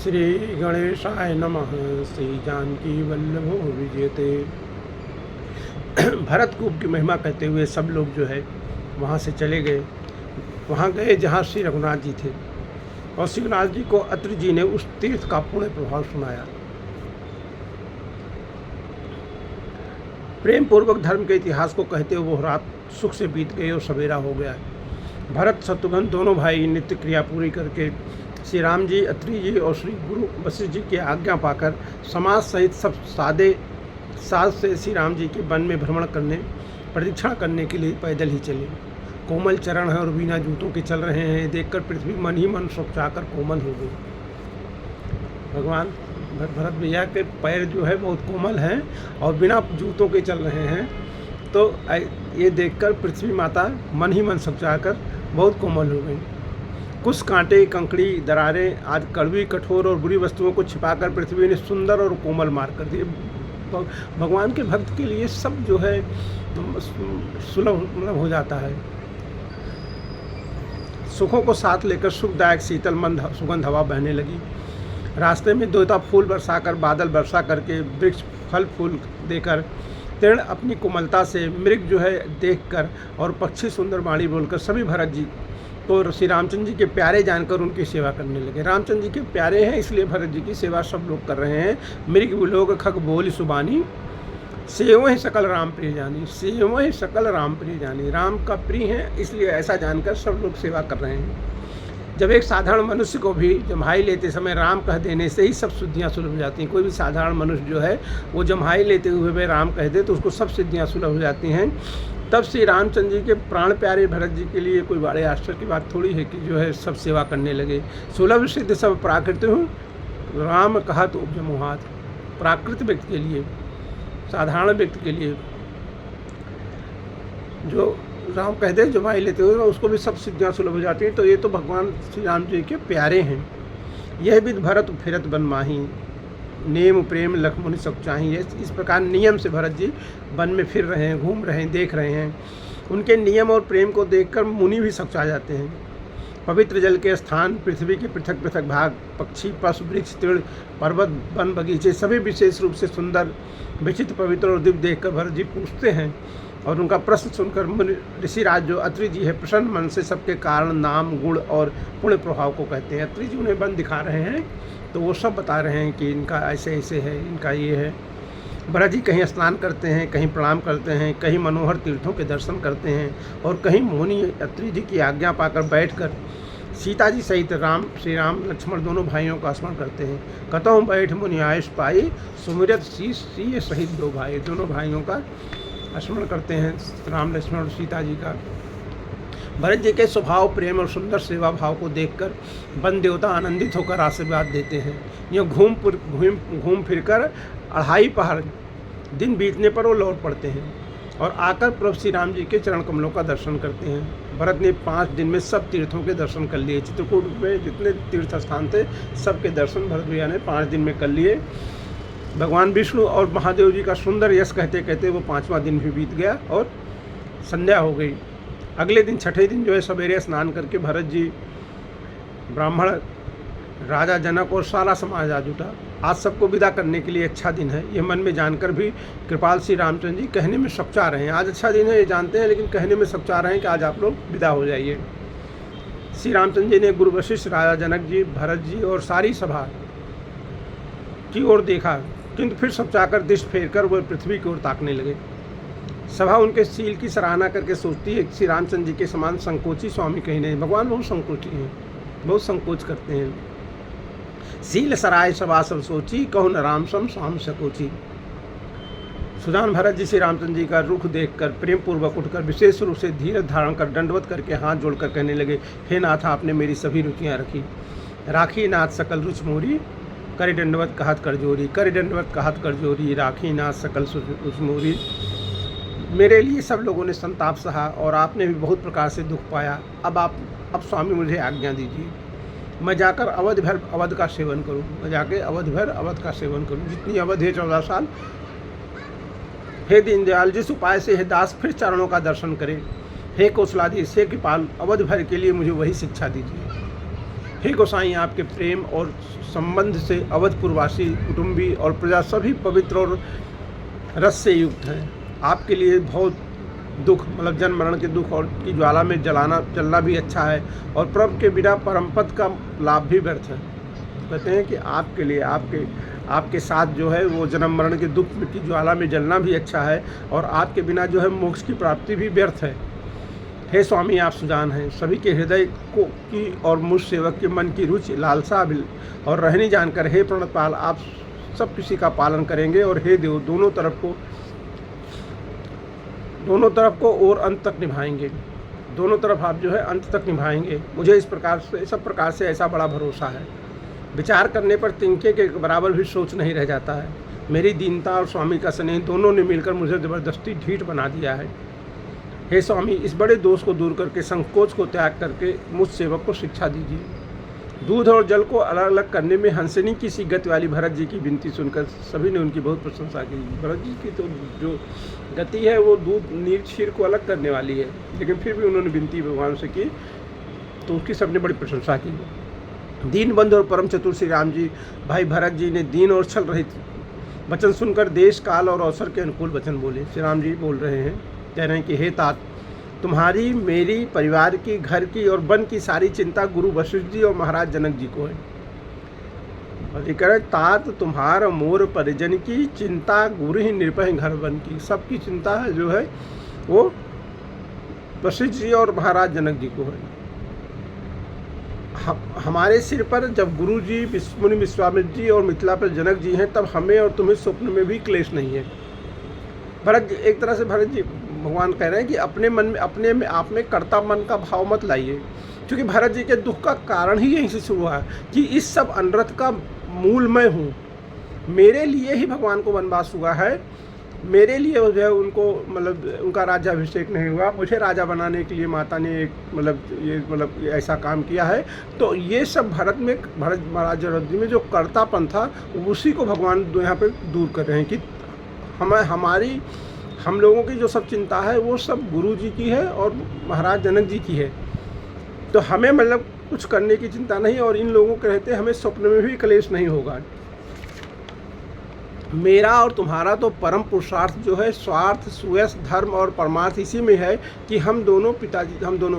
श्री गणेशाय नमः। श्री जानकी वल्लभो विजयते। भरतकूप की महिमा कहते हुए सब लोग जो है वहाँ से चले गए। वहाँ गए जहाँ श्री रघुनाथ जी थे, और श्री रघुनाथ जी को अत्रि जी ने उस तीर्थ का पुण्य प्रभाव सुनाया। प्रेम पूर्वक धर्म के इतिहास को कहते हुए वो रात सुख से बीत गई और सवेरा हो गया। भरत शत्रुघ्न दोनों भाई नित्य क्रिया पूरी करके श्री राम जी, अत्रि जी और श्री गुरु वशिष्ठ जी की आज्ञा पाकर समाज सहित सब साथ से श्री राम जी के वन में भ्रमण करने, प्रदक्षिणा करने के लिए पैदल ही चले। कोमल चरण है और बिना जूतों के चल रहे हैं। देखकर पृथ्वी मन ही मन सुखचाकर कोमल हो गई। भगवान भरत भैया के पैर जो है बहुत कोमल हैं और बिना जूतों के चल रहे हैं, तो ये देखकर पृथ्वी माता मन ही मन सुखचाकर बहुत कोमल हो गई। कुछ कांटे, कंकड़ी, दरारें आदि कड़वी, कठोर और बुरी वस्तुओं को छिपाकर पृथ्वी ने सुंदर और कोमल मार्ग कर दिए। भगवान के भक्त के लिए सब जो है सुलभ हो जाता है। सुखों को साथ लेकर सुखदायक शीतल मंद सुगंध हवा बहने लगी। रास्ते में देवता फूल बरसाकर, बादल वर्षा करके, वृक्ष फल फूल देकर, तृण अपनी कोमलता से, मृग जो है देखकर और पक्षी सुंदर वाणी बोलकर सभी भरत जी तो श्री रामचंद्र जी के प्यारे जानकर उनकी सेवा करने लगे। रामचंद्र जी के प्यारे हैं इसलिए भरत जी की सेवा सब लोग कर रहे हैं। मृग लोग खग बोली सुबानी, सेवो ही सकल राम प्रिय जानी, सेवो ही सकल राम प्रिय जानी। राम का प्रिय है इसलिए ऐसा जानकर सब लोग सेवा कर रहे हैं। जब एक साधारण मनुष्य को भी जम्हाई लेते समय राम कह देने से ही सब सिद्धियाँ सुलभ हो जाती हैं। कोई भी साधारण मनुष्य जो है वो जम्हाई लेते हुए वे राम कह दे तो उसको सब सिद्धियाँ सुलभ हो जाती हैं। तब श्री रामचंद्र जी के प्राण प्यारे भरत जी के लिए कोई बड़े आश्चर्य की बात थोड़ी है कि जो है सब सेवा करने लगे। सुलभ सिद्ध सब प्राकृत हूँ, राम कहा तो उपजमो हाथ। प्राकृत व्यक्ति के लिए, साधारण व्यक्ति के लिए जो राम कह दे जो भाई लेते हुए उसको भी सब सिद्धियाँ सुलभ हो जाती हैं। तो ये तो भगवान श्री राम जी के प्यारे हैं। यह विध भरत फिरत बन माही, नेम प्रेम लखमुनि सब चाहिए। इस प्रकार नियम से भरत जी वन में फिर रहे हैं, घूम रहे हैं, देख रहे हैं। उनके नियम और प्रेम को देखकर मुनि भी सकचा जाते हैं। पवित्र जल के स्थान, पृथ्वी के पृथक पृथक भाग, पक्षी, पशु, वृक्ष, तृण, पर्वत, वन, बगीचे सभी विशेष रूप से सुंदर, विचित्र, पवित्र और दिव्य देखकर भरत जी पूछते हैं। और उनका प्रश्न सुनकर मुनि ऋषिराज जो अत्रि जी है प्रसन्न मन से सबके कारण, नाम, गुण और पुण्य प्रभाव को कहते हैं। अत्रि जी उन्हें वन दिखा रहे हैं तो वो सब बता रहे हैं कि इनका ऐसे ऐसे है, इनका ये है। भरत जी कहीं स्नान करते हैं, कहीं प्रणाम करते हैं, कहीं मनोहर तीर्थों के दर्शन करते हैं और कहीं मुनि अत्रि जी की आज्ञा पाकर बैठकर सीता जी सहित श्री राम लक्ष्मण दोनों भाइयों का स्मरण करते हैं। कतहु बैठ मुनि आयुष पाई, सुमिरत शीश सिय सहित दो भाई। दोनों भाइयों का स्मरण करते हैं, राम लक्ष्मण और सीता जी का। भरत जी के स्वभाव, प्रेम और सुंदर सेवा भाव को देखकर वन देवता आनंदित होकर आशीर्वाद देते हैं। यह घूम फिरकर 2.5 पहर दिन बीतने पर वो लौट पड़ते हैं और आकर प्रभु श्री राम जी के चरण कमलों का दर्शन करते हैं। भरत ने 5 दिन में सब तीर्थों के दर्शन कर लिए। चित्रकूट में जितने तीर्थ स्थान थे सबके दर्शन भरत भैया ने 5 दिन में कर लिए। भगवान विष्णु और महादेव जी का सुंदर यश कहते कहते वो 5वां दिन भी बीत गया और संध्या हो गई। अगले दिन, छठे दिन जो है सवेरे स्नान करके भरत जी, ब्राह्मण, राजा जनक और सारा समाज आ जुटा। आज सबको विदा करने के लिए अच्छा दिन है, यह मन में जानकर भी कृपाल श्री रामचंद्र जी कहने में सकचा रहे हैं। आज अच्छा दिन है ये जानते हैं, लेकिन कहने में सकचा रहे हैं कि आज आप लोग विदा हो जाइए। श्री रामचंद्र जी ने गुरु वशिष्ठ, राजा जनक जी, भरत जी और सारी सभा की ओर देखा, किंतु फिर सकचाकर दृष्टि फेरकर वह पृथ्वी की ओर ताकने लगे। सभा उनके शील की सराहना करके सोचती है कि श्री रामचंद्र जी के समान संकोची स्वामी कहीं नहीं। भगवान बहुत संकोची हैं, बहुत संकोच करते हैं। शील सराय सभा सब सोची, कहु न राम सम स्वाम सकोची। सुजान भरत जी श्री रामचंद्र जी का रुख देखकर प्रेम पूर्वक उठकर विशेष रूप से धीरज धारण कर दंडवत करके हाथ जोड़कर कहने लगे, हे नाथ, आपने मेरी सभी रुचियाँ रखी, राखी नाथ सकल रुच मोरी, करि दंडवत कहत कर जोरी, करि दंडवत कहत कर जोरी, राखी नाथ सकल रुच मोरी। मेरे लिए सब लोगों ने संताप सहा और आपने भी बहुत प्रकार से दुख पाया। अब स्वामी मुझे आज्ञा दीजिए, मैं जाकर अवध भर अवध का सेवन करूं। मैं जाके अवध भर अवध का सेवन करूं, जितनी अवध है 14 साल। हे दीनदयाल, जिस उपाय से हे दास फिर चरणों का दर्शन करे, हे कौशलाधीश, हे कृपाल, अवध भर के लिए मुझे वही शिक्षा दीजिए। हे गोसाई, आपके प्रेम और संबंध से अवधपुरवासी, कुटुंबी और प्रजा सभी पवित्र और रस से युक्त हैं। आपके लिए बहुत दुख, मतलब जन्म मरण के दुख और की ज्वाला में जलना भी अच्छा है, और प्रभु के बिना परमपद का लाभ भी व्यर्थ है। कहते हैं कि आपके लिए आपके साथ जो है वो जन्म मरण के दुख की ज्वाला में जलना भी अच्छा है, और आपके बिना जो है मोक्ष की प्राप्ति भी व्यर्थ है। हे स्वामी, आप सुजान हैं, सभी के हृदय को की और मुझ सेवक के मन की रुचि, लालसा और रहनी जानकर हे प्रणतपाल, आप सब किसी का पालन करेंगे, और हे देव, दोनों तरफ को और अंत तक निभाएंगे। दोनों तरफ आप जो है अंत तक निभाएंगे। मुझे इस प्रकार से, सब प्रकार से ऐसा बड़ा भरोसा है, विचार करने पर तिनके के बराबर भी सोच नहीं रह जाता है। मेरी दीनता और स्वामी का स्नेह दोनों ने मिलकर मुझे ज़बरदस्ती ढीठ बना दिया है। हे स्वामी, इस बड़े दोष को दूर करके, संकोच को त्याग करके मुझ सेवक को शिक्षा दीजिए। दूध और जल को अलग अलग करने में हंसनी की सी गति वाली भरत जी की विनती सुनकर सभी ने उनकी बहुत प्रशंसा की। भरत जी की तो जो गति है वो दूध नीर क्षीर को अलग करने वाली है, लेकिन फिर भी उन्होंने विनती भगवान से की तो उसकी सबने बड़ी प्रशंसा की। दीन बंधु और परम चतुर श्री राम जी, भाई भरत जी ने दीन और छल रहित वचन सुनकर देश काल और अवसर के अनुकूल वचन बोले। श्री राम जी बोल रहे हैं, कह रहे हैं कि हे तात, तुम्हारी, मेरी, परिवार की, घर की और वन की सारी चिंता गुरु वशिष्ठ जी और महाराज जनक जी को है। और ये कह रहे, तात तुम्हार मोर परिजन की चिंता गुरु ही निरपह घर वन की। सबकी चिंता है जो है वो वशिष्ठ जी और महाराज जनक जी को है। हमारे सिर पर जब गुरु जी, मुनि विश्वामित्र जी और मिथिला पर जनक जी हैं, तब हमें और तुम्हें स्वप्न में भी क्लेश नहीं है। भरत जी, एक तरह से भरत जी भगवान कह रहे हैं कि अपने मन में, अपने में आप में कर्ता मन का भाव मत लाइए, क्योंकि भरत जी के दुख का कारण ही यहीं से शुरू हुआ कि इस सब अनर्थ का मूल मैं हूँ। मेरे लिए ही भगवान को वनवास हुआ है, मेरे लिए जो है उनको, मतलब उनका राज्याभिषेक नहीं हुआ, मुझे राजा बनाने के लिए माता ने एक ऐसा काम किया है। तो ये सब भरत महाराज जनक जी में जो कर्तापन था, उसी को भगवान यहाँ पे दूर कर रहे हैं कि हम लोगों की जो सब चिंता है वो सब गुरु जी की है और महाराज जनक जी की है। तो हमें मतलब कुछ करने की चिंता नहीं, और इन लोगों के रहते हमें स्वप्न में भी क्लेश नहीं होगा। मेरा और तुम्हारा तो परम पुरुषार्थ जो है स्वार्थ, सुयश, धर्म और परमार्थ इसी में है कि हम दोनों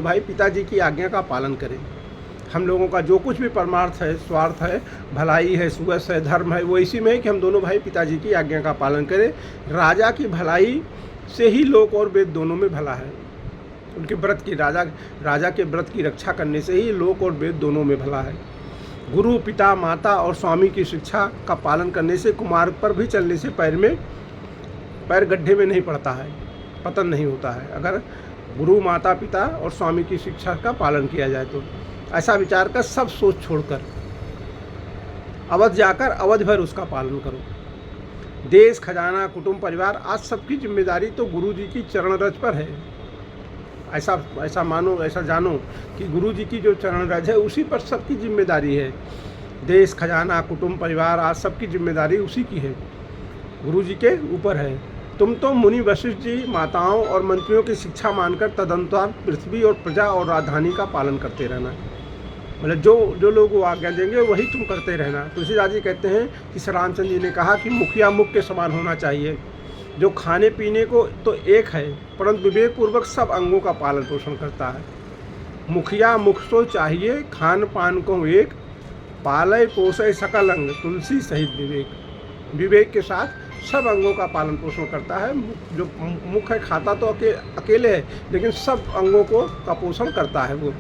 भाई पिताजी की आज्ञा का पालन करें। हम लोगों का जो कुछ भी परमार्थ है, स्वार्थ है, भलाई है, सुयश है, धर्म है, वो इसी में है कि हम दोनों भाई पिताजी की आज्ञा का पालन करें। राजा की भलाई से ही लोक और वेद दोनों में भला है। उनके व्रत की, राजा के व्रत की रक्षा करने से ही लोक और वेद दोनों में भला है। गुरु, पिता, माता और स्वामी की शिक्षा का पालन करने से कुमार्ग पर भी चलने से पैर गड्ढे में नहीं पड़ता है, पतन नहीं होता है, अगर गुरु, माता, पिता और स्वामी की शिक्षा का पालन किया जाए तो। ऐसा विचार कर सब सोच छोड़कर अवध जाकर अवध भर उसका पालन करो। देश, खजाना, कुटुंब, परिवार, आज सबकी जिम्मेदारी तो गुरु जी की चरण रज पर है। ऐसा मानो, ऐसा जानो कि गुरु जी की जो चरण रज है उसी पर सबकी जिम्मेदारी है। देश, खजाना, कुटुंब, परिवार, आज सबकी जिम्मेदारी उसी की है, गुरु जी के ऊपर है। तुम तो मुनि वशिष्ठ जी, माताओं और मंत्रियों की शिक्षा मानकर तदनुसार पृथ्वी और प्रजा और राजधानी का पालन करते रहना। मतलब जो लोग वो आज्ञा देंगे वही तुम करते रहना। तुलसीदास जी कहते हैं कि श्री रामचंद्र जी ने कहा कि मुखिया मुख के समान होना चाहिए, जो खाने पीने को तो एक है परंतु विवेक पूर्वक सब अंगों का पालन पोषण करता है। मुखिया मुख सो चाहिए, खान पान को एक, पालय पोषय सकल अंग, तुलसी सहित विवेक। विवेक के साथ सब अंगों का पालन पोषण करता है। जो मुख है, खाता तो अकेले है, लेकिन सब अंगों का पोषण करता है वो।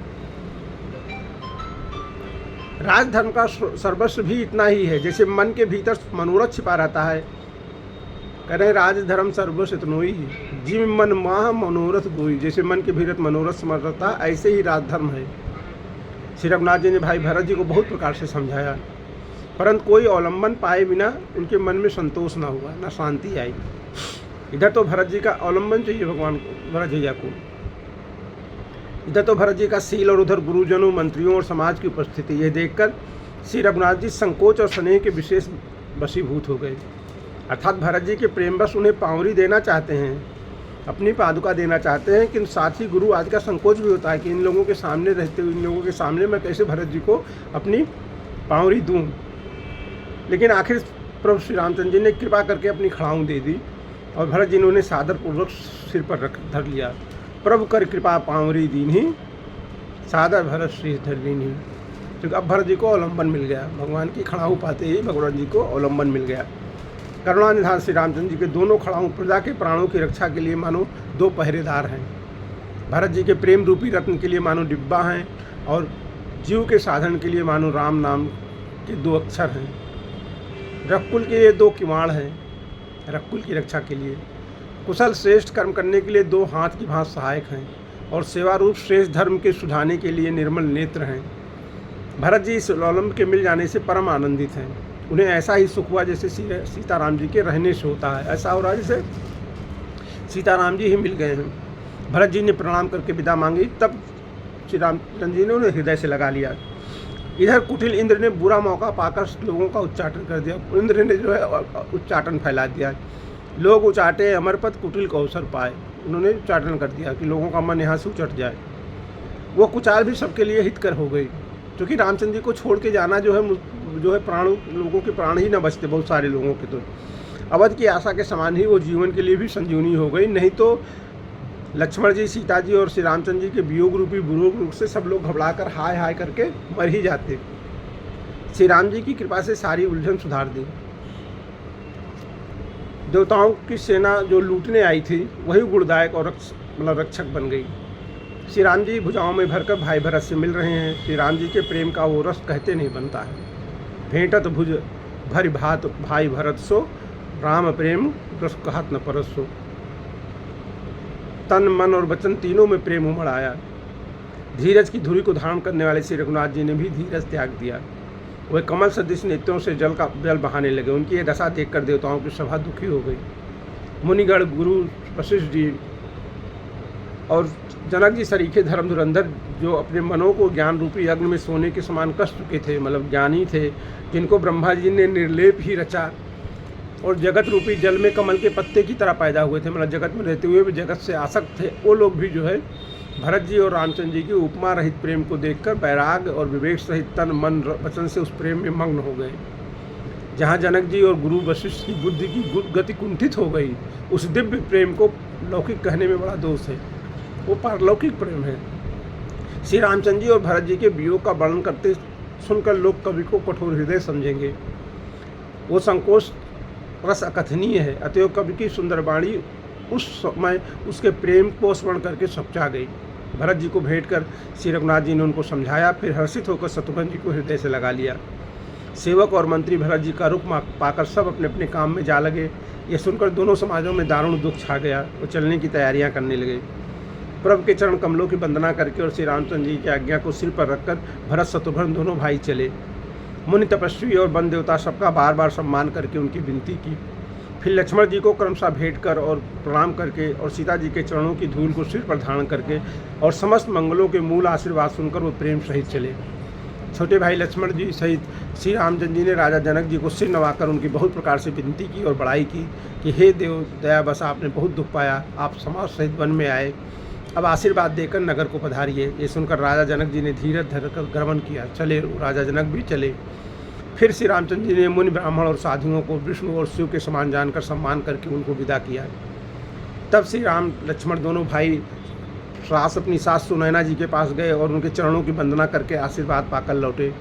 राजधर्म का सर्वस्व भी इतना ही है, जैसे मन के भीतर मनोरथ छिपा रहता है। कह रहे राजधर्म सर्वस्व इतनो ही, जिम मन माह मनोरथ गोई। जैसे मन के भीतर मनोरथ समर्थ रहता है, ऐसे ही राजधर्म है। श्री रघुनाथ जी ने भाई भरत जी को बहुत प्रकार से समझाया, परंतु कोई अवलंबन पाए बिना उनके मन में संतोष ना हुआ, ना शांति आई। इधर तो भरत जी का अवलंबन चाहिए भगवान को, भरत जी को। इधर तो भरत जी का शील और उधर गुरुजनों, मंत्रियों और समाज की उपस्थिति। यह देखकर श्री रघुनाथ जी संकोच और स्नेह के विशेष वशीभूत हो गए। अर्थात भरत जी के प्रेमवश उन्हें पाँवरी देना चाहते हैं, अपनी पादुका देना चाहते हैं, लेकिन साथ ही गुरु आदि का संकोच भी होता है कि इन लोगों के सामने रहते हुए, इन लोगों के सामने मैं कैसे भरत जी को अपनी पाँवरी दूँ। लेकिन आखिर प्रभु श्री रामचंद्र जी ने कृपा करके अपनी खड़ाऊँ दे दी और भरत जी ने उन्हें सादरपूर्वक सिर पर रख धर लिया। प्रभु कर कृपा पाँवरी दीन्ही, सादर भरत श्री धर लीन्ही। क्योंकि अब भरत जी को अवलंबन मिल गया, भगवान की खड़ाऊ पाते ही भगवान जी को अवलंबन मिल गया। करुणानिधान श्री रामचंद्र जी के दोनों खड़ाऊ प्रजा के प्राणों की रक्षा के लिए मानो दो पहरेदार हैं। भरत जी के प्रेम रूपी रत्न के लिए मानो डिब्बा हैं और जीव के साधन के लिए मानो राम नाम के दो अक्षर हैं। रकुल के लिए दो किवाड़ हैं, रकुल की रक्षा के लिए। कुशल श्रेष्ठ कर्म करने के लिए दो हाथ की भांति सहायक हैं और सेवा रूप श्रेष्ठ धर्म के सुधारने के लिए निर्मल नेत्र हैं। भरत जी इस अवलंब के मिल जाने से परम आनंदित हैं। उन्हें ऐसा ही सुख हुआ जैसे सीताराम जी के रहने से होता है। ऐसा हो रहा है जैसे सीताराम जी ही मिल गए हैं। भरत जी ने प्रणाम करके विदा मांगी, तब श्री रामचंद्र जी ने उन्हें हृदय से लगा लिया। इधर कुटिल इंद्र ने बुरा मौका पाकर लोगों का उच्चाटन कर दिया। इंद्र ने जो है उच्चाटन फैला दिया। लोग उचाटे अमरपद कुटिल को अवसर पाए। उन्होंने उच्चाटन कर दिया कि लोगों का मन यहाँ से उचट जाए। वो कुचाल भी सबके लिए हितकर हो गई, क्योंकि रामचंद्र जी को छोड़ के जाना जो है प्राण, लोगों के प्राण ही न बचते, बहुत सारे लोगों के। तो अवध की आशा के समान ही वो जीवन के लिए भी संजीवनी हो गई। नहीं तो लक्ष्मण जी, सीता जी और श्री रामचंद्र जी के वियोग रूपी बुरोग रूप से सब लोग घबराकर हाय हाय करके मर ही जाते। श्री राम जी की कृपा से सारी उलझन सुधार दी। देवताओं की सेना जो लूटने आई थी वही गुणदायक और रक्षक बन गई। श्री राम जी भुजाओं में भरकर भाई भरत से मिल रहे हैं। श्री राम जी के प्रेम का वो रस कहते नहीं बनता है। भेंटत भुज भरि भात भाई भरत सो, राम प्रेम रस कहत न परसो। तन मन और वचन तीनों में प्रेम उमड़ आया। धीरज की धुरी को धारण करने वाले श्री रघुनाथ जी ने भी धीरज त्याग दिया। वह कमल सदृश नेत्रों से जल बहाने लगे। उनकी यह दशा देखकर देवताओं की सभा दुखी हो गई। मुनिगण, गुरु वशिष्ठ जी और जनक जी सरीखे धर्म धुरंधर, जो अपने मनों को ज्ञान रूपी अग्नि में सोने के समान कस चुके थे, मतलब ज्ञानी थे, जिनको ब्रह्मा जी ने निर्लेप ही रचा और जगत रूपी जल में कमल के पत्ते की तरह पैदा हुए थे, मतलब जगत में रहते हुए भी जगत से आसक्त थे, वो लोग भी जो है भरत जी और रामचंद्र जी की उपमा रहित प्रेम को देखकर वैराग और विवेक सहित तन मन वचन से उस प्रेम में मग्न हो गए। जहाँ जनक जी और गुरु वशिष्ठ की बुद्धि की गति कुंठित हो गई, उस दिव्य प्रेम को लौकिक कहने में बड़ा दोष है, वो पारलौकिक प्रेम है। श्री रामचंद्र जी और भरत जी के वियोग का वर्णन करते सुनकर लोग कवि को कठोर हृदय समझेंगे। वो संकोच रस अकथनीय है। अतएव कवि की सुंदर वाणी उस समय उसके प्रेम को स्मरण करके सपचा गई। भरत जी को भेंट कर श्री रघुनाथ जी ने उनको समझाया, फिर हर्षित होकर शत्रुघ्न जी को हृदय से लगा लिया। सेवक और मंत्री भरत जी का रुख पाकर सब अपने अपने काम में जा लगे। ये सुनकर दोनों समाजों में दारुण दुख छा गया। वो चलने की तैयारियां करने लगे। प्रभु के चरण कमलों की वंदना करके और श्री रामचंद्र जी की आज्ञा को सिर पर रखकर भरत शत्रुघ्न दोनों भाई चले। मुनि, तपस्वी और वन देवता सबका बार बार सम्मान करके उनकी विनती की। फिर लक्ष्मण जी को क्रमशः भेंट कर और प्रणाम करके और सीता जी के चरणों की धूल को सिर पर धारण करके और समस्त मंगलों के मूल आशीर्वाद सुनकर वो प्रेम सहित चले। छोटे भाई लक्ष्मण जी सहित श्री रामचंद्र जी ने राजा जनक जी को सिर नवाकर उनकी बहुत प्रकार से विनती की और बड़ाई की कि हे देव दया बस, आपने बहुत दुख पाया, आप समाज सहित वन में आए, अब आशीर्वाद देकर नगर को पधारिए। ये सुनकर राजा जनक जी ने धीरज धरकर गमन किया। चले, राजा जनक भी चले। फिर श्री रामचंद्र जी ने मुनि, ब्राह्मण और साधुओं को विष्णु और शिव के समान जानकर सम्मान करके उनको विदा किया। तब श्री राम लक्ष्मण दोनों भाई अपनी सास सुनैना जी के पास गए और उनके चरणों की वंदना करके आशीर्वाद पाकर लौटे।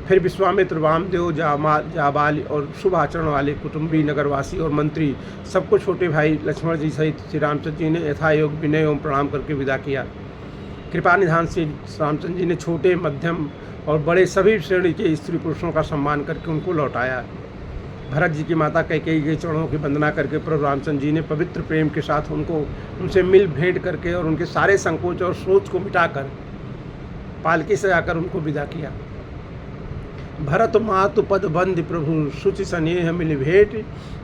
फिर विश्वामित्र, वामदेव, जाबाल और शुभ आचरण वाले कुटुंबी, नगरवासी और मंत्री सबको छोटे भाई लक्ष्मण जी सहित श्री रामचंद्र जी ने यथायोग विनय एवं प्रणाम करके विदा किया। कृपा निधान श्री रामचंद्र जी ने छोटे, मध्यम और बड़े सभी श्रेणी के स्त्री पुरुषों का सम्मान करके उनको लौटाया। भरत जी की माता कैकेयी के चरणों की वंदना करके प्रभु रामचंद्र जी ने पवित्र प्रेम के साथ उनसे मिल भेंट करके और उनके सारे संकोच और सोच को मिटाकर पालकी से आकर उनको विदा किया। भरत मातु पद बंद प्रभु सुचि स्नेह मिल भेंट,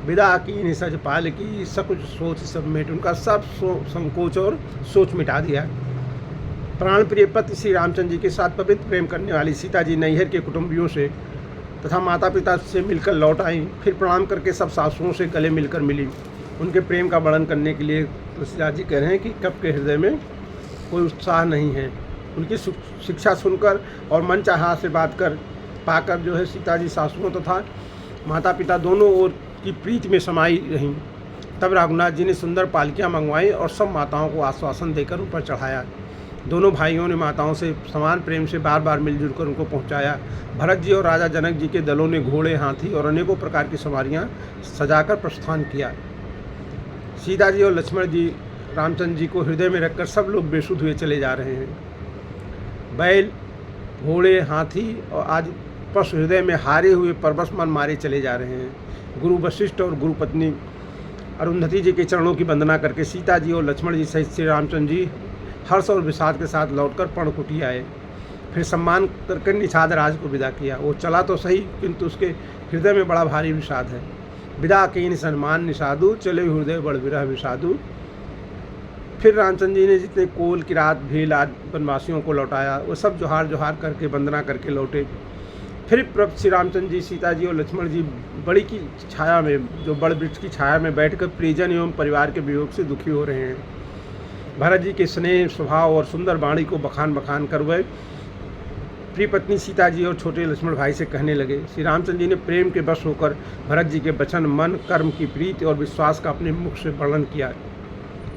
विदा की सज पालकी सकुच सोच सब मेट। उनका सब संकोच और सोच मिटा दिया। प्राण प्रिय पति श्री रामचंद्र जी के साथ पवित्र प्रेम करने वाली सीता जी नैहर के कुटुंबियों से तथा माता पिता से मिलकर लौट आई। फिर प्रणाम करके सब सासुओं से गले मिलकर मिली। उनके प्रेम का वर्णन करने के लिए तुलसीदास जी कह रहे हैं कि कब के हृदय में कोई उत्साह नहीं है। उनकी शिक्षा सुनकर और मनचाहा आशीर्वाद पाकर जो है सीता जी सासुओं तथा माता पिता दोनों ओर की प्रीति में समाई रहीं। तब रघुनाथ जी ने सुंदर पालकियाँ मंगवाई और सब माताओं को आश्वासन देकर ऊपर चढ़ाया। दोनों भाइयों ने माताओं से समान प्रेम से बार बार मिलजुल कर उनको पहुंचाया। भरत जी और राजा जनक जी के दलों ने घोड़े, हाथी और अनेकों प्रकार की सवारियां सजाकर प्रस्थान किया। सीता जी और लक्ष्मण जी रामचंद्र जी को हृदय में रखकर सब लोग बेसुध हुए चले जा रहे हैं। बैल, घोड़े, हाथी और आज पशु हृदय में हारे हुए परवशमन मारे चले जा रहे हैं। गुरु वशिष्ठ और गुरु पत्नी अरुंधति जी के चरणों की वंदना करके सीता जी और लक्ष्मण जी सहित श्री रामचंद्र जी हर्ष और विषाद के साथ लौटकर पर्णकुटी आए। फिर सम्मान करके निषाद राज को विदा किया। वो चला तो सही, किंतु उसके हृदय में बड़ा भारी विषाद है। विदा कीन सन्मान निषादु, चले हृदय बड़ विरह विषादु। फिर रामचंद्र जी ने जितने कोल, किरात, भील आदि वनवासियों को लौटाया, वो सब जोहार जोहार करके वंदना करके लौटे। फिर प्रभु श्री रामचंद्र जी, सीता जी और लक्ष्मण जी बड़ी की छाया में, जो बड़ वृक्ष की छाया में बैठकर परिजन एवं परिवार के वियोग से दुखी हो रहे हैं। भरत जी के स्नेह, स्वभाव और सुंदर वाणी को बखान कर वह प्रिय पत्नी सीता जी और छोटे लक्ष्मण भाई से कहने लगे। श्री रामचंद्र जी ने प्रेम के वश होकर भरत जी के वचन, मन, कर्म की प्रीति और विश्वास का अपने मुख से वर्णन किया।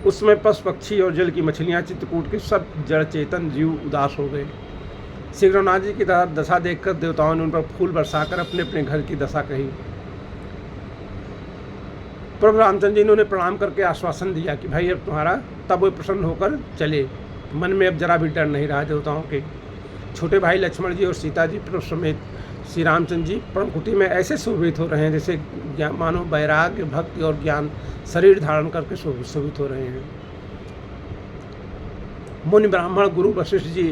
उस समय पशु पक्षी और जल की मछलियाँ, चित्रकूट के सब जड़ चेतन जीव उदास हो गए। श्री रघुनाथ जी की दशा देखकर देवताओं ने उन पर फूल बरसाकर अपने अपने घर की दशा कही। प्रभु रामचंद्र जी ने उन्हें प्रणाम करके आश्वासन दिया कि भाई अब तुम्हारा, तब वे प्रसन्न होकर चले। मन में अब जरा भी डर नहीं रहा देवताओं के। छोटे भाई लक्ष्मण जी और सीता जी प्रभु समेत श्री रामचंद्र जी पर्णकुटी में ऐसे शोभित हो रहे हैं जैसे मानो वैराग्य, भक्ति और ज्ञान शरीर धारण करके शोभित हो रहे हैं। मुनि ब्राह्मण, गुरु वशिष्ठ जी,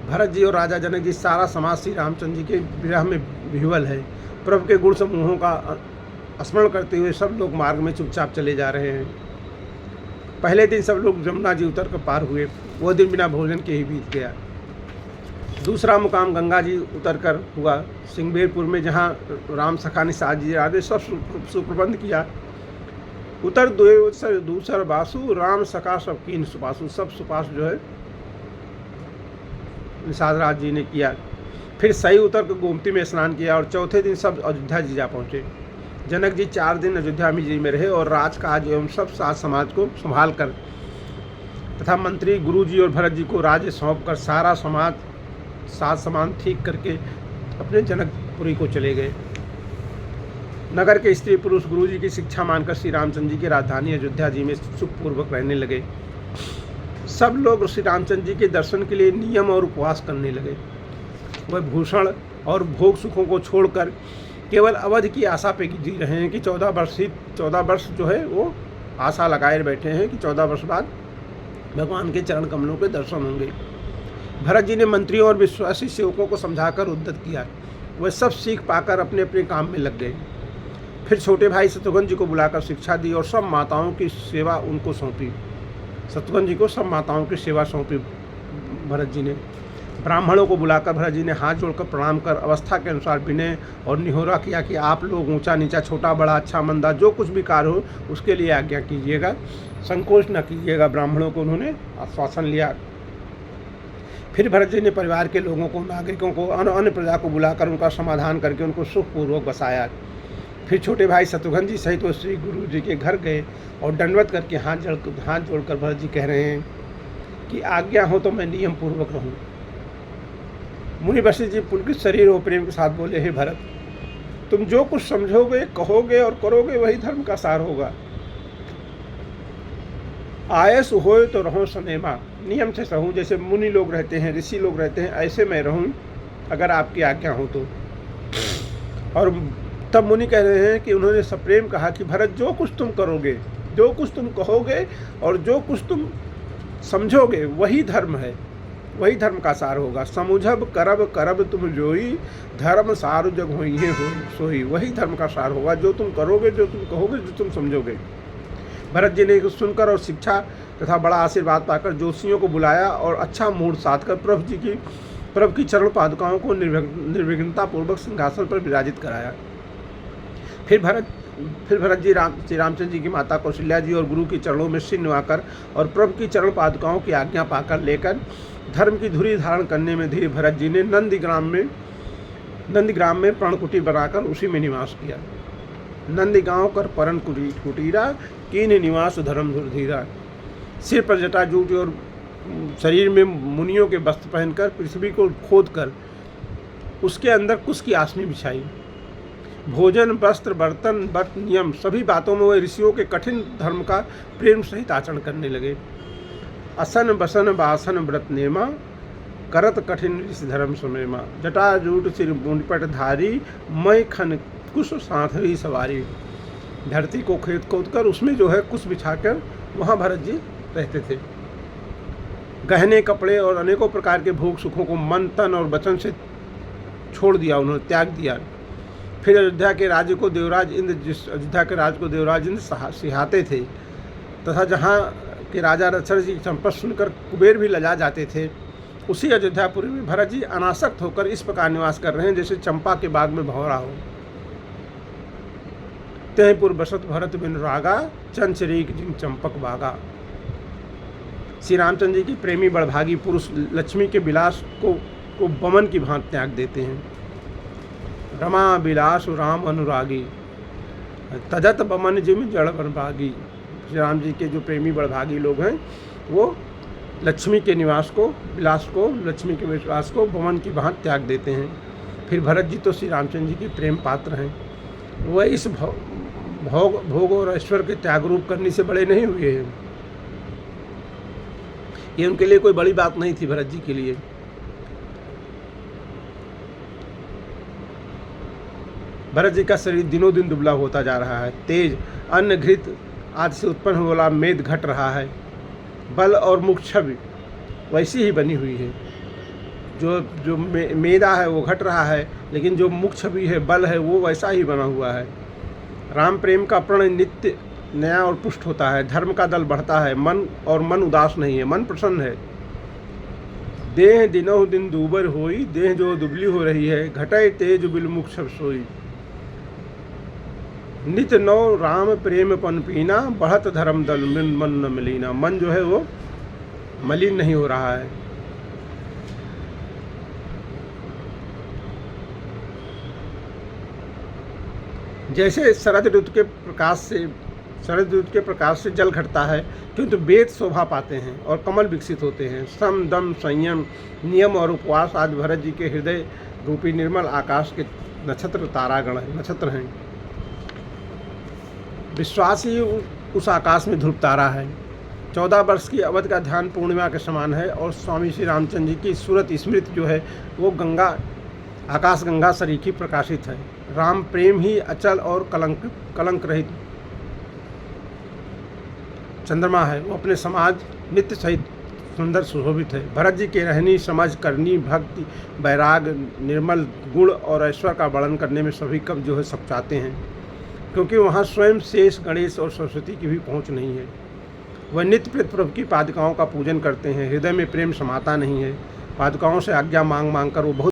भरत जी और राजा जनक जी, सारा समाज श्री रामचंद्र जी के विरह में विह्वल है। प्रभु के गुण समूहों का स्मरण करते हुए सब लोग मार्ग में चुपचाप चले जा रहे हैं। पहले दिन सब लोग जमुना जी उतर कर पार हुए। वो दिन बिना भोजन के ही बीत गया। दूसरा मुकाम गंगा जी उतर कर हुआ सिंहबेरपुर में, जहाँ राम सखा निषाद जी आदि सब सुप्रबंध किया। उतर दूसर बासु, राम सखा सब कीन सुपासु, सब सुपास जो है निषाद राज जी ने किया। फिर सही उतर कर गोमती में स्नान किया और चौथे दिन सब अयोध्या जी जा पहुँचे। जनक जी 4 दिन अयोध्या जी में रहे और राजकाज एवं सब साज समाज को संभाल कर तथा मंत्री, गुरु जी और भरत जी को राज्य सौंप कर सारा समाज साज सामान ठीक करके अपने जनकपुरी को चले गए। नगर के स्त्री पुरुष गुरु जी की शिक्षा मानकर श्री रामचंद्र जी की राजधानी अयोध्या जी में सुखपूर्वक रहने लगे। सब लोग श्री रामचंद्र जी के दर्शन के लिए नियम और उपवास करने लगे। वह भूषण और भोग सुखों को छोड़कर केवल अवध की आशा पे जी रहे हैं कि 14 वर्ष जो है वो आशा लगाए बैठे हैं कि 14 वर्ष बाद भगवान के चरण कमलों के दर्शन होंगे। भरत जी ने मंत्रियों और विश्वासी सेवकों को समझाकर उद्यत किया। वह सब सीख पाकर अपने अपने काम में लग गए। फिर छोटे भाई शत्रुघ्न जी को बुलाकर शिक्षा दी और सब माताओं की सेवा उनको सौंपी। शत्रुघ्न जी को सब माताओं की सेवा सौंपी भरत जी ने। ब्राह्मणों को बुलाकर भरत जी ने हाथ जोड़कर प्रणाम कर अवस्था के अनुसार विनय और निहोरा किया कि आप लोग ऊंचा नीचा, छोटा बड़ा, अच्छा मंदा, जो कुछ भी कार्य हो उसके लिए आज्ञा कीजिएगा, संकोच न कीजिएगा। ब्राह्मणों को उन्होंने आश्वासन लिया। फिर भरत जी ने परिवार के लोगों को, नागरिकों को, अन्य प्रजा को बुलाकर उनका समाधान करके उनको सुखपूर्वक बसाया। फिर छोटे भाई शत्रुघ्न जी सहित वो श्री गुरु जी के घर गए और दंडवत करके हाथ जोड़कर भरत जी कह रहे हैं कि आज्ञा हो तो मैं नियम पूर्वक रहूं। मुनि वशिष्ठ जी पुलकित शरीर और प्रेम के साथ बोले, हे भरत, तुम जो कुछ समझोगे, कहोगे और करोगे वही धर्म का सार होगा। आयस होए तो रहो सनेमा, नियम से रहूं, जैसे मुनि लोग रहते हैं, ऋषि लोग रहते हैं, ऐसे मैं रहूं अगर आपकी आज्ञा हो तो। और तब मुनि कह रहे हैं कि उन्होंने सप्रेम कहा कि भरत, जो कुछ तुम करोगे, जो कुछ तुम कहोगे और जो कुछ तुम समझोगे वही धर्म है, वही धर्म का सार होगा। समुझब करब तुम जोई, धर्म सार जग होई सोई, वही धर्म का सार होगा, जो तुम करोगे, जो तुम कहोगे, जो तुम समझोगे। भरत जी ने सुनकर और शिक्षा तथा बड़ा आशीर्वाद पाकर जोशियों को बुलाया और अच्छा मूड साध कर प्रभु की चरण पादुकाओं को निर्विघ्नता पूर्वक सिंहासन पर विराजित कराया। फिर भरत फिर भरत जी श्री रामचंद्र जी की माता कौशल्या जी और गुरु के चरणों में सिर निवाकर और प्रभु की चरण पादुकाओं की आज्ञा पाकर लेकर धर्म की धुरी धारण करने में धीरे भरत जी ने नंदीग्राम में पर्णकुटी बनाकर उसी में निवास किया। नंदीगांव कर परन कुटीरा कीन निवास धर्म धीरा। सिर पर जटाजूट और शरीर में मुनियों के वस्त्र पहनकर पृथ्वी को खोदकर उसके अंदर कुश की आसनी बिछाई। भोजन वस्त्र बर्तन व्रत नियम सभी बातों में वह ऋषियों के कठिन धर्म का प्रेम सहित आचरण करने लगे। असन बसन बासन व्रत नेमा करत कठिन ऋषि धर्म सुमेमा। जटाजूट सिर मुंडपट धारी मय खन कुश साथ ही सवारी। धरती को खोद कर उसमें जो है कुश बिछाकर वहाँ भरत जी रहते थे। गहने कपड़े और अनेकों प्रकार के भोग सुखों को मन तन और वचन से छोड़ दिया, उन्होंने त्याग दिया। फिर अयोध्या के राज्य को देवराज इंद्र सिहाते थे तथा जहाँ के राजा दशरथ जी की संपत्ति सुनकर कुबेर भी लजा जाते थे, उसी अयोध्यापुरी में भरत जी अनासक्त होकर इस प्रकार निवास कर रहे हैं जैसे चंपा के बाग में भंवरा हो। तहपुर बसत भरत बिन रागा चंचरीक जिन चंपक बागा। श्री रामचंद्र जी की प्रेमी बड़भागी पुरुष लक्ष्मी के विलास को बमन की भांति त्याग देते हैं। रमा विलास राम अनुरागी तजत बमन जिम जड़ बनभागी। श्री राम जी के जो प्रेमी बड़भागी लोग हैं वो लक्ष्मी के निवास को, विलास को, लक्ष्मी के विलास को बमन की भांति त्याग देते हैं। फिर भरत जी तो श्री रामचंद्र जी के प्रेम पात्र हैं। वह इस भोग और ऐश्वर्य के त्याग रूप करने से बड़े नहीं हुए हैं। ये उनके लिए कोई बड़ी बात नहीं थी भरत जी के लिए। भरत जी का शरीर दिनों दिन दुबला होता जा रहा है। तेज अन्न घृत आदि से उत्पन्न हुआ वाला मेद घट रहा है। बल और मुख छवि वैसी ही बनी हुई है। जो मेदा है वो घट रहा है, लेकिन जो मुख छवि है, बल है, वो वैसा ही बना हुआ है। राम प्रेम का प्रण नित्य नया और पुष्ट होता है। धर्म का दल बढ़ता है। मन उदास नहीं है, मन प्रसन्न है। देह दिनों दिन दूबर होई, देह जो दुबली हो रही है। घटे तेज बिल मुख छब सोई। नित नौ राम प्रेम पन पीना, बढ़त धर्म दल मन न मिलीना। मन जो है वो मलिन नहीं हो रहा है। जैसे शरद ऋतु के प्रकाश से जल घटता है, किंतु वेद शोभा पाते हैं और कमल विकसित होते हैं। सम दम संयम नियम और उपवास आदि भरत जी के हृदय रूपी निर्मल आकाश के नक्षत्र हैं। विश्वास ही उस आकाश में ध्रुव तारा है। 14 वर्ष की अवध का ध्यान पूर्णिमा के समान है और स्वामी श्री रामचंद्र जी की सूरत स्मृति जो है वो आकाश गंगा सरीखी प्रकाशित है। राम प्रेम ही अचल और कलंक रहित चंद्रमा है। वो अपने समाज नित्य सहित सुंदर सुशोभित है। भरत जी के रहनी, समझ, करनी, भक्ति, वैराग, निर्मल गुण और ऐश्वर्य का वर्णन करने में सभी कवि जो है सब चाहते हैं, क्योंकि वहाँ स्वयं शेष, गणेश और सरस्वती की भी पहुँच नहीं है। वह नित्य प्रभु की पादुकाओं का पूजन करते हैं। हृदय में प्रेम समाता नहीं है। पादुकाओं से आज्ञा मांग कर वो बहुत